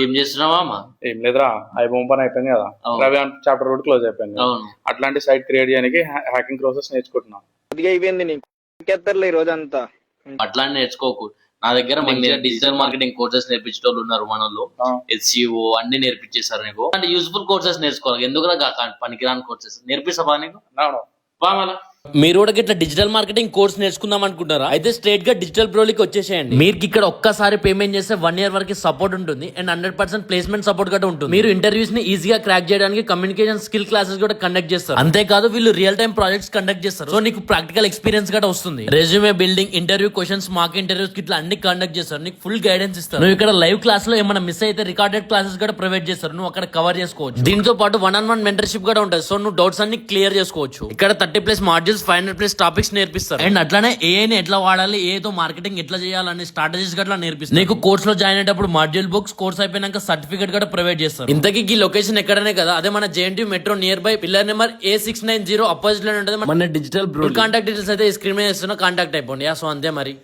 ఏం చేస్తున్నావా అమ్మా? ఏం లేదురా, ఐబొమ్మ పని అయిపోయింది కదా, అవును. రవి చాప్టర్ కూడా క్లోజ్ అయిపోయింది. అవును. అట్లాంటి సైట్ క్రియేట్ చేయడానికి హ్యాకింగ్ ప్రాసెస్ నేర్చుకుంటున్నాం. కొద్దిగా అయిపోయింది నీకు ఎత్తర్లే ఈ రోజంతా. అట్లా నేర్చుకోకు. నా దగ్గర మంచిగా డిజిటల్ మార్కెటింగ్ కోర్సెస్ నేర్పించే వాళ్ళు ఉన్నారు మనలో. SEO అన్ని నేర్పించేస్తారు నీకు. అంటే యూస్ఫుల్ కోర్సెస్ నేర్చుకోవాలి. ఎందుకు పనికిరాని కోర్సెస్ నేర్పిస్తావా నీకు? బా మళ్ళా మీరు కూడా ఇట్లా డిజిటల్ మార్కెటింగ్ కోర్స్ నేర్చుకుందాం అనుకుంటారా? అయితే స్ట్రేట్ గా డిజిటల్ బ్రోలికి వచ్చేసేయండి. మీరు ఇక్కడ ఒక్కసారి పేమెంట్ చేస్తే 1 year వరకు సపోర్ట్ ఉంటుంది అండ్ 100% ప్లేస్మెంట్ సపోర్ట్ కూడా ఉంటుంది. మీరు ఇంటర్వ్యూస్ ని ఈజీగా క్రాక్ చేయడానికి కమ్యూనికేషన్ స్కిల్ క్లాసెస్ కూడా కండక్ట్ చేస్తారు. అంతేకాదు వీళ్ళు రియల్ టైం ప్రాజెక్ట్స్ కండక్ట్ చేస్తారు. సో నీకు ప్రాక్టికల్ ఎక్స్పీరియన్స్ కూడా వస్తుంది. Resume building, interview questions, mock interviews ఇట్లా అన్ని కండక్ట్ చేస్తారు. నీకు ఫుల్ గైడెన్స్ ఇస్తారు. నువ్వు ఇక్కడ లైవ్ క్లాస్ లో ఏమైనా మిస్ అయితే రికార్డెడ్ క్లాసెస్ కూడా ప్రొవైడ్ చేస్తారు. నువ్వు అక్కడ కవర్ చేసుకోవచ్చు. దీంతో పాటు 1-on-1 మెంటర్షిప్ కూడా ఉంటుంది. సో నువ్వు డౌట్స్ అన్ని క్లియర్ చేసుకోవచ్చు. ఇక్కడ 30+ మాడ్యూల్స్, 500+ టాపిక్స్ నేర్పిస్తారు. అండ్ అట్లానే ఏఐని ఎట్లా వాడాలి, ఏతో మార్కెటింగ్ ఎట్లా చేయాలని స్ట్రాటజీస్ గట్లా నేర్పిస్తారు. నీకు కోర్స్ లో జాయిన్ అయ్యేటప్పుడు మాడ్యూల్ బుక్స్, కోర్స్ అయిపోయినాక సర్టిఫికేట్ కూడా ప్రొవైడ్ చేస్తారు. ఇంతకీ ఈ లొకేషన్ ఎక్కడనే కదా, అదే మన JNTU metro near by pillar number A690 opposite లో ఉంటుంది మన డిజిటల్ బ్రో. కాంటాక్ట్ డీటెయిల్స్ అయితే ఈ స్క్రీన్ మీద ఇస్తున్నా, కాంటాక్ట్ అయిపోండి. సో అంతే మరి.